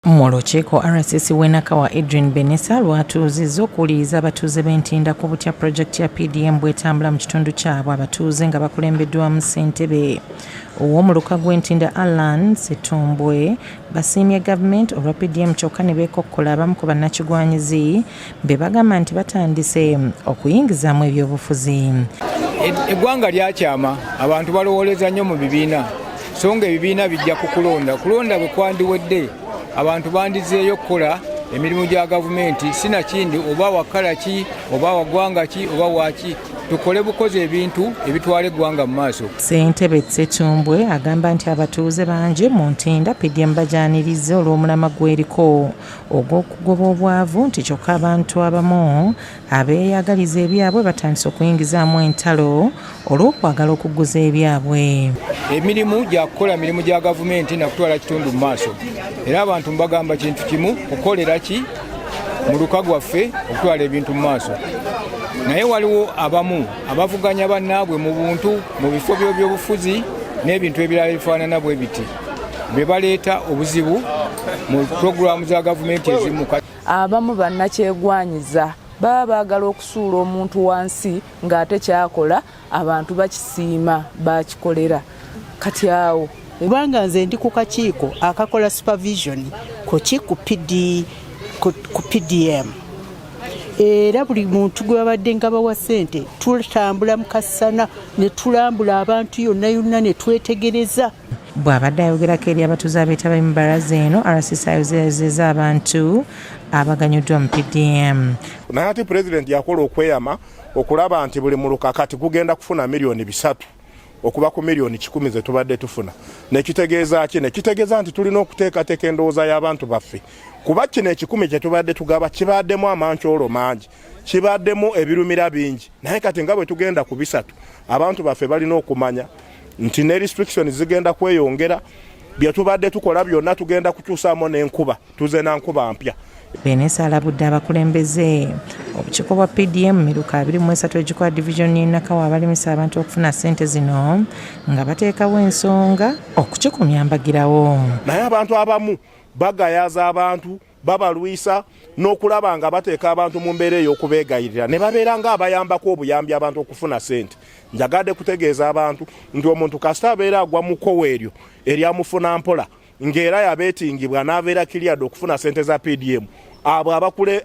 Mu lukiiko RCC w'enakawa Adrian Benessa lwatuuzizza okuwuliriza abatuuze b'Entinda ku butya pulojekiti ya PDM bw'etambula mu kitundu kyabwe, abatuuze nga bakulembeddwamu ssentebe ow'omuluka gw'Entinda Allan Ssetumbwe basiimye gavumenti olwa PDM kyokka ne beekokkola abamu ku bannakigwanyizi be bagamba nti batandise okuyingizaamu ebyobufuzi. Eggwanga lyakyama, abantu balowooleza nnyo mu bibiina, so nga ebibiina bijja ku kulonda bwe kwandiwedde abantu bandizeeyo okukola emirimu gya gavumenti sinakindi oba wakala ki oba wagwanga ki oba waki tukole bukozi ebintu ebitwala eggwanga mu maaso. Ssentebe Ssetumbwe agamba nti abatuuze bangi mu Ntinda PDM bajaaniriza olw'omulama gweriko ogw'okugoba obwavu nti kyokka abantu abamu abeeyagaliza ebyabwe batandise okuyingizaamu entalo olw'okwagala okuguza ebyabwe. Emirimu gya kukola mirimu gya gavumenti na kutwala kitundu mu maaso, era abantu mbagamba kintu kimu kukolera ki mu luka gwaffe okutwala ebintu mu maaso. Naye waliwo abamu abavuganya bannaabwe mu buntu mu bifo by'obufuzi n'ebintu ebirala bifaanana bwe biti be baleeta obuzibu mu pulogulaamu za gavumenti ezimu. Abamu bannakyegwanyiza baba baagala okusuula omuntu wansi ng'ate kyakola abantu bakisiima bakikolera kati awo. Kubanga nze ndi ku kakiiko akakola supervision ku PDM era buli muntu gwe babadde nga bawa ssente tutambula mu kasana ne tulambula abantu yonna ne twetegereza. Bw'abadde ayogerako eri abatuuze abeetaba mu bbalaza eno, RCC ayozezza abantu abaganyuddwa mu PDM. Naye ate pulezidenti yakola okweyama okulaba nti buli muluka kati gugenda kufuna miliyoni 3 okuba ku miliyoni 10 ze tubadde tufuna. Nekitegeeza ki? Nekitegeeza nti tulina okuteekateeka endowooza y'abantu baffe. Kuba kino 10 kye tubadde tugaba kibaddemu amancoolo mangi, kibaddemu ebirumira bingi. Naye kati nga bwe tugenda ku 3 abantu baffe balina okumanya nti ne restrictions zigenda kweyongera, bye tubadde tukola byonna tugenda kukyusaamu n'enkuba, tuze na nkuba mpya. Benessa alabudde abakulembeze obukiiko bwa PDM miruka 23 egikola division y'enakawa abalimisa abantu okufuna ssente zino nga bateekawo ensonga okukikumya mbagirawo. Naye abantu abamu bagayaza abantu babalwisa n'okulaba nga bateeka abantu mu mbeera ey'okubeegayirira ne babeera nga abayambako obuyambi abantu okufuna ssente. Njagadde kutegeeza abantu nti omuntu kasita abeera agwa mu kkowa eryo eryamufuna mpola ng'era yabeetingibwa n'abeera kiriyadde okufuna ssente za PDM, abo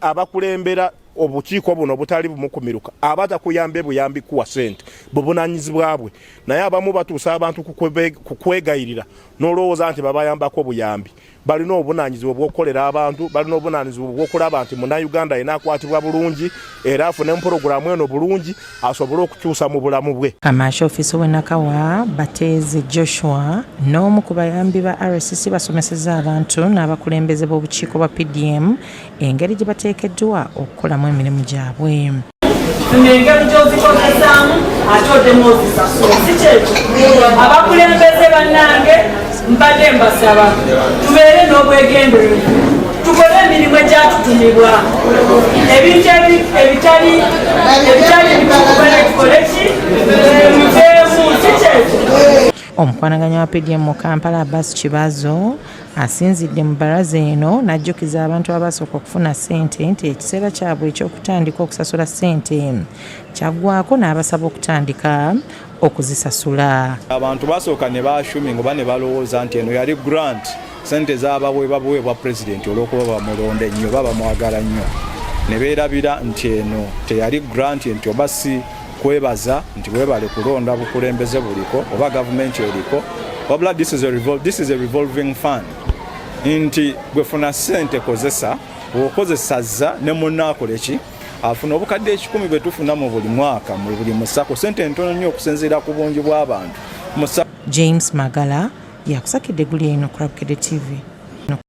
abakulembera obukiiko buno butali bumukumiruka abata kuyambe buyambi kuwa ssente buvunaanyizibwa bwe. Naye abamu batuusa abantu ku kwegayirira n'olowooza nti babayambako buyambi. Balina obuvunaanyizibwa bw'okukolera abantu, balina obuvunaanyizibwa bw'okulaba nti Munnayuganda yina akwatibwa bulungi era afune mu pulogulaamu eno bulungi asobole okukyusa mu bulamu bwe. Kamaasha ofiisi w'enakawa Bateezi Joshua n'omu ku bayambi ba RCC basomesezza abantu n'abakulembeze b'obukiiko bwa PDM engeri gye bateekeddwa okukolamu emirimu gyabwe. Engeri gy'ozikozesaamu ate oddemu ozisasula si kyekyo. Abakulembeze bannange mbadde mbasaba tubeere n'obwegendereza, tukole emirimu egyatutumibwa, ebintu ebitali bitukuba tukole ki biveemu si kyekyo. Omukwanaganya wa PDM mu Kampala Abbas Kibazo asinzidde mu bbalaza eno n'ajjukiza abantu abasooka okufuna ssente nti ekiseera kyabwe eky'okutandika okusasula ssente kyaggwaako n'abasaba okutandika okuzisasula. Abantu basooka ne bashuminga oba ne balowooza nti eno yali grant, ssente babuweebwa pulezidenti olw'okuba bamulonda ennyo oba bamwagala nnyo, ne beerabira nti eno teyali grant nti oba si kwebaza nti weebale kulonda bukulembeze buliko oba gavumenti eriko, wabula this is a revolving fund nti gwefuna ssente kozesa okozesazza ne munnaakole ki afuna obukadde 10 bwe tufuna mu buli mwaka mu buli musako, ssente ntono nnyo okusinziira ku bungi bw'abantu. James Magala yakusakidde guli eno ku Rapid TV.